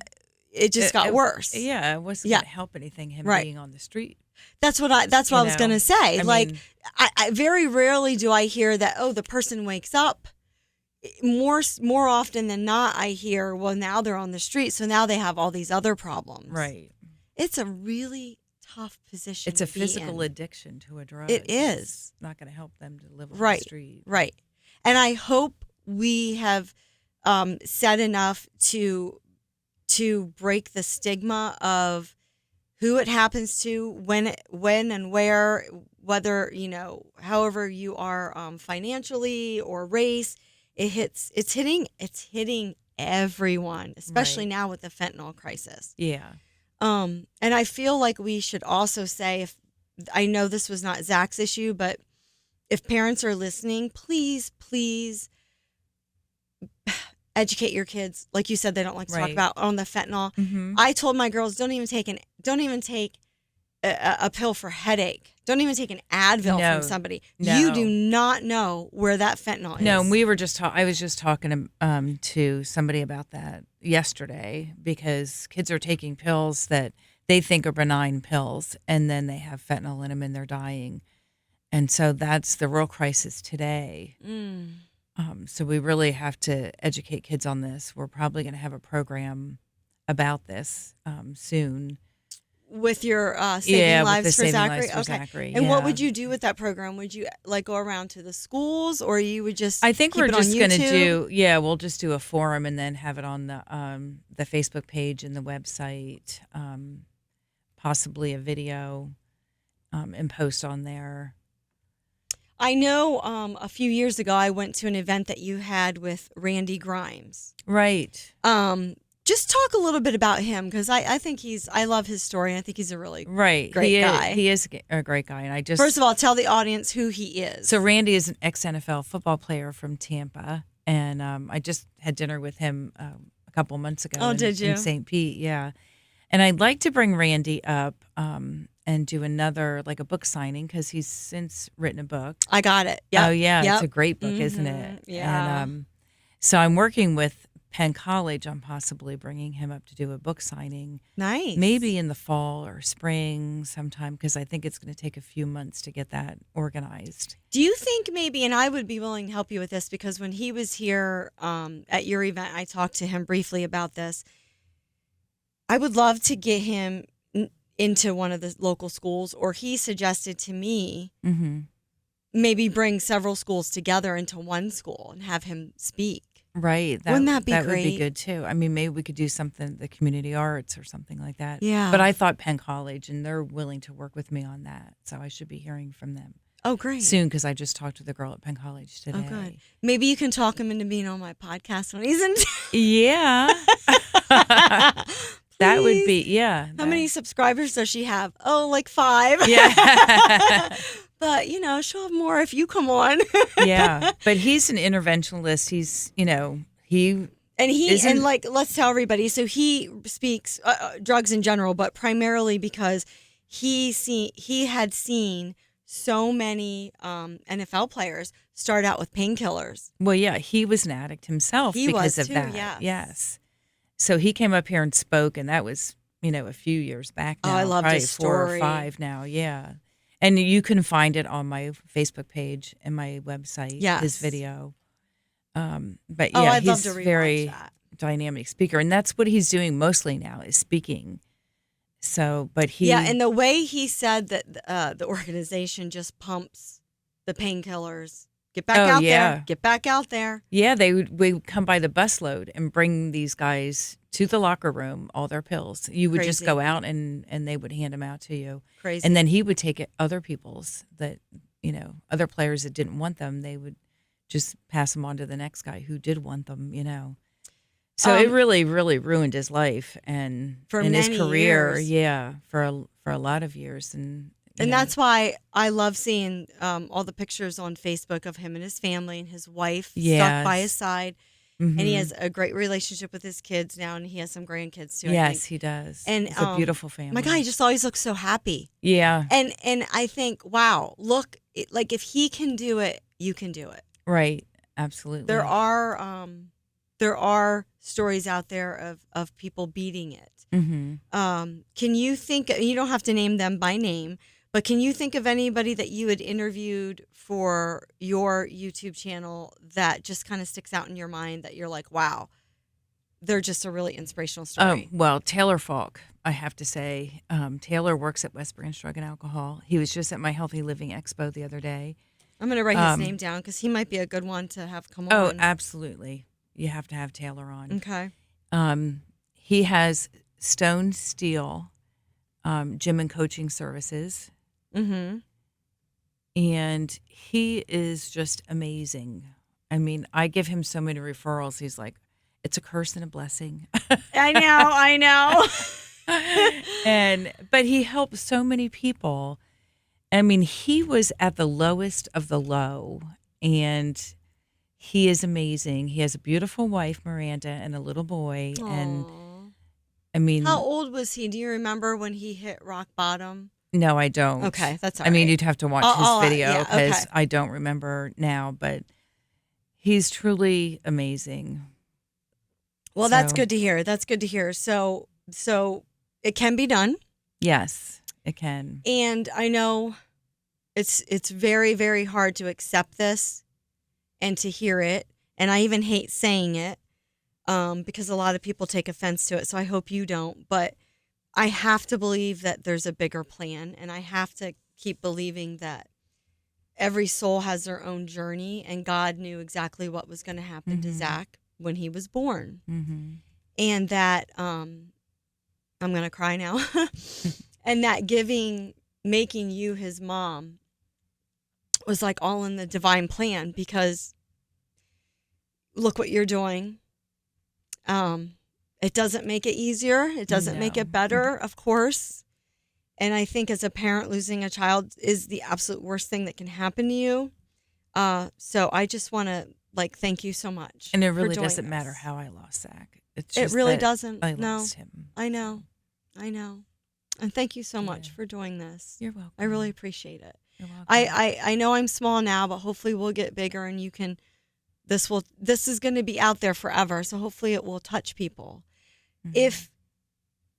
[SPEAKER 1] it just got worse.
[SPEAKER 2] Yeah, it wasn't going to help anything. Him
[SPEAKER 1] Right.
[SPEAKER 2] being on the street.
[SPEAKER 1] That's what I was gonna say.
[SPEAKER 2] I
[SPEAKER 1] Like
[SPEAKER 2] mean-
[SPEAKER 1] I very rarely do I hear that. Oh, the person wakes up. More often than not, I hear, well, now they're on the street, so now they have all these other problems.
[SPEAKER 2] Right.
[SPEAKER 1] It's a really tough position.
[SPEAKER 2] It's a
[SPEAKER 1] to be
[SPEAKER 2] physical
[SPEAKER 1] in.
[SPEAKER 2] addiction to a drug.
[SPEAKER 1] It is.
[SPEAKER 2] It's not going to help them to live on
[SPEAKER 1] Right.
[SPEAKER 2] the street.
[SPEAKER 1] Right. And I hope we have said enough to break the stigma of who it happens to, when and where, whether, however you are financially or race, it's hitting everyone, especially
[SPEAKER 2] Right.
[SPEAKER 1] now with the fentanyl crisis.
[SPEAKER 2] Yeah.
[SPEAKER 1] And I feel like we should also say, if I know this was not Zach's issue, but if parents are listening, please educate your kids. Like you said, they don't like to talk
[SPEAKER 2] Right.
[SPEAKER 1] about on the fentanyl.
[SPEAKER 2] Mm-hmm.
[SPEAKER 1] I told my girls, don't even take a pill for headache. Don't even take an Advil
[SPEAKER 2] No.
[SPEAKER 1] from somebody.
[SPEAKER 2] No.
[SPEAKER 1] You do not know where that fentanyl is.
[SPEAKER 2] No, and we were I was just talking to somebody about that yesterday, because kids are taking pills that they think are benign pills, and then they have fentanyl in them and they're dying. And so that's the real crisis today.
[SPEAKER 1] Mm.
[SPEAKER 2] So we really have to educate kids on this. We're probably going to have a program about this soon.
[SPEAKER 1] With your Saving
[SPEAKER 2] Yeah, with the
[SPEAKER 1] Lives for
[SPEAKER 2] Saving
[SPEAKER 1] Zachary?
[SPEAKER 2] Lives for
[SPEAKER 1] Okay.
[SPEAKER 2] Zachary.
[SPEAKER 1] And what
[SPEAKER 2] Yeah.
[SPEAKER 1] would you do with that program? Would you like go around to the schools, or you would just
[SPEAKER 2] I think
[SPEAKER 1] keep
[SPEAKER 2] we're
[SPEAKER 1] it on
[SPEAKER 2] just going to
[SPEAKER 1] YouTube?
[SPEAKER 2] we'll just do a forum and then have it on the Facebook page and the website, possibly a video, and post on there.
[SPEAKER 1] I know a few years ago I went to an event that you had with Randy Grimes.
[SPEAKER 2] Right.
[SPEAKER 1] Just talk a little bit about him, because I think I love his story, and I think he's a really
[SPEAKER 2] Right.
[SPEAKER 1] great guy.
[SPEAKER 2] He is a great guy. And
[SPEAKER 1] First of all, tell the audience who he is.
[SPEAKER 2] So Randy is an ex-NFL football player from Tampa. And I just had dinner with him a couple months ago.
[SPEAKER 1] Oh, did you?
[SPEAKER 2] In St. Pete, yeah. And I'd like to bring Randy up and do another, like a book signing, because he's since written a book.
[SPEAKER 1] I got it. Yep.
[SPEAKER 2] Oh, yeah.
[SPEAKER 1] Yep.
[SPEAKER 2] It's a great book, isn't it?
[SPEAKER 1] Yeah.
[SPEAKER 2] And so I'm working with Penn College on possibly bringing him up to do a book signing.
[SPEAKER 1] Nice.
[SPEAKER 2] Maybe in the fall or spring sometime, because I think it's going to take a few months to get that organized.
[SPEAKER 1] Do you think maybe, and I would be willing to help you with this, because when he was here at your event, I talked to him briefly about this. I would love to get him into one of the local schools, or he suggested to me maybe bring several schools together into one school and have him speak.
[SPEAKER 2] Right.
[SPEAKER 1] Wouldn't that be
[SPEAKER 2] that
[SPEAKER 1] great?
[SPEAKER 2] would be good too. I mean, maybe we could do something, the community arts or something like that.
[SPEAKER 1] Yeah.
[SPEAKER 2] But I thought Penn College, and they're willing to work with me on that. So I should be hearing from them
[SPEAKER 1] Oh, great.
[SPEAKER 2] soon, because I just talked to the girl at Penn College today.
[SPEAKER 1] Oh, good. Maybe you can talk him into being on my podcast when he's in.
[SPEAKER 2] Yeah. That would be, yeah.
[SPEAKER 1] How many subscribers does she have? Oh, like 5.
[SPEAKER 2] Yeah.
[SPEAKER 1] But, she'll have more if you come on.
[SPEAKER 2] Yeah. But he's an interventionalist. He's, he.
[SPEAKER 1] And let's tell everybody. So he speaks drugs in general, but primarily because he had seen so many NFL players start out with painkillers.
[SPEAKER 2] Well, yeah, he was an addict himself because of that. Yes. So he came up here and spoke, and that was, a few years back now.
[SPEAKER 1] Oh, I love his story.
[SPEAKER 2] 4 or 5 now. Yeah. And you can find it on my Facebook page and my website, his video. But yeah,
[SPEAKER 1] I'd love
[SPEAKER 2] he's
[SPEAKER 1] to
[SPEAKER 2] a
[SPEAKER 1] rewatch
[SPEAKER 2] very
[SPEAKER 1] that.
[SPEAKER 2] dynamic speaker, and that's what he's doing mostly now, is speaking. So, but he...
[SPEAKER 1] Yeah, and the way he said that the organization just pumps the painkillers. Get back out there. Get back out there.
[SPEAKER 2] Yeah, they would come by the busload and bring these guys to the locker room, all their pills. You would just go out and they would hand them out to you.
[SPEAKER 1] Crazy.
[SPEAKER 2] And then he would take other people's that, other players that didn't want them, they would just pass them on to the next guy who did want them, So it really, really ruined his life and his career.
[SPEAKER 1] Years.
[SPEAKER 2] Yeah, for a lot of years. And
[SPEAKER 1] that's why I love seeing all the pictures on Facebook of him and his family and his wife stuck by his side. Mm-hmm. And he has a great relationship with his kids now, and he has some grandkids too.
[SPEAKER 2] Yes, he does. And it's a beautiful family.
[SPEAKER 1] My God, he just always looks so happy.
[SPEAKER 2] Yeah.
[SPEAKER 1] And I think, wow, look, like if he can do it, you can do it.
[SPEAKER 2] Right. Absolutely.
[SPEAKER 1] There are stories out there of people beating it.
[SPEAKER 2] Mm-hmm.
[SPEAKER 1] Can you think? You don't have to name them by name, but can you think of anybody that you had interviewed for your YouTube channel that just kind of sticks out in your mind that you're like, wow, they're just a really inspirational story?
[SPEAKER 2] Oh, well, Taylor Falk, I have to say. Taylor works at West Branch Drug and Alcohol. He was just at my Healthy Living Expo the other day.
[SPEAKER 1] I'm going to write his name down because he might be a good one to have come on.
[SPEAKER 2] Oh, absolutely. You have to have Taylor on.
[SPEAKER 1] Okay.
[SPEAKER 2] He has Stone Steel gym and coaching services.
[SPEAKER 1] Mm-hmm.
[SPEAKER 2] And he is just amazing. I mean, I give him so many referrals. He's like, it's a curse and a blessing.
[SPEAKER 1] I know.
[SPEAKER 2] But he helps so many people. I mean, he was at the lowest of the low, and he is amazing. He has a beautiful wife, Miranda, and a little boy.
[SPEAKER 1] Aww.
[SPEAKER 2] And I mean,
[SPEAKER 1] how old was he? Do you remember when he hit rock bottom?
[SPEAKER 2] No, I don't.
[SPEAKER 1] Okay, that's all
[SPEAKER 2] I mean,
[SPEAKER 1] right.
[SPEAKER 2] you'd have to watch his video because I don't remember now, but he's truly amazing.
[SPEAKER 1] Well, that's good to hear. That's good to hear. So it can be done.
[SPEAKER 2] Yes, it can.
[SPEAKER 1] And I know it's very, very hard to accept this and to hear it. And I even hate saying it because a lot of people take offense to it. So I hope you don't. But I have to believe that there's a bigger plan. And I have to keep believing that every soul has their own journey. And God knew exactly what was going to happen to Zach when he was born. And that, I'm going to cry now. And that making you his mom was like all in the divine plan, because look what you're doing. It doesn't make it easier. It doesn't make it better, of course. And I think as a parent, losing a child is the absolute worst thing that can happen to you. So I just want to thank you so much.
[SPEAKER 2] And it really
[SPEAKER 1] for doing
[SPEAKER 2] doesn't
[SPEAKER 1] this.
[SPEAKER 2] matter how I lost Zach. It's
[SPEAKER 1] It
[SPEAKER 2] just
[SPEAKER 1] really
[SPEAKER 2] that
[SPEAKER 1] doesn't.
[SPEAKER 2] I
[SPEAKER 1] No,
[SPEAKER 2] lost him.
[SPEAKER 1] I know. And thank you so much
[SPEAKER 2] Yeah.
[SPEAKER 1] for doing this.
[SPEAKER 2] You're welcome.
[SPEAKER 1] I really appreciate it.
[SPEAKER 2] You're welcome.
[SPEAKER 1] I know I'm small now, but hopefully we'll get bigger, and this is going to be out there forever. So hopefully it will touch people. If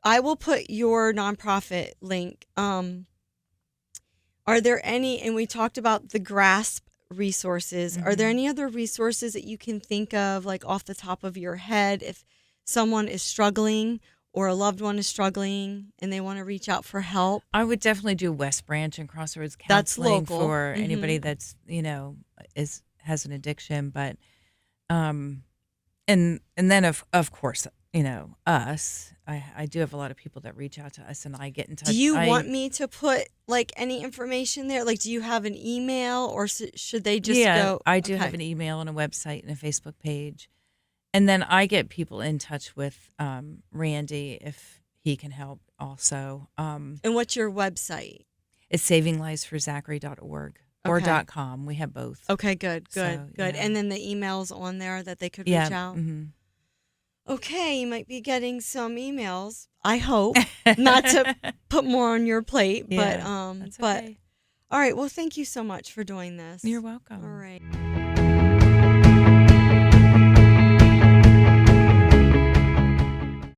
[SPEAKER 1] I will put your nonprofit link, are there any, and we talked about the GRASP resources. Are there any other resources that you can think of, like off the top of your head, if someone is struggling or a loved one is struggling and they want to reach out for help?
[SPEAKER 2] I would definitely do West Branch and Crossroads
[SPEAKER 1] That's
[SPEAKER 2] counseling
[SPEAKER 1] local.
[SPEAKER 2] for anybody that's, has an addiction. But, and then of course, us, I do have a lot of people that reach out to us, and I get in touch.
[SPEAKER 1] Do you want me to put any information there? Like, do you have an email, or should they just go?
[SPEAKER 2] I do have an email and a website and a Facebook page. And then I get people in touch with Randy if he can help also.
[SPEAKER 1] And what's your website?
[SPEAKER 2] It's savinglivesforzachery.org or .com. We have both.
[SPEAKER 1] Okay, good.
[SPEAKER 2] So,
[SPEAKER 1] And then the email's on there that they could reach out? Okay, you might be getting some emails. I hope. Not to put more on your plate, but
[SPEAKER 2] that's okay.
[SPEAKER 1] all right. Well, thank you so much for doing this.
[SPEAKER 2] You're welcome.
[SPEAKER 1] All right.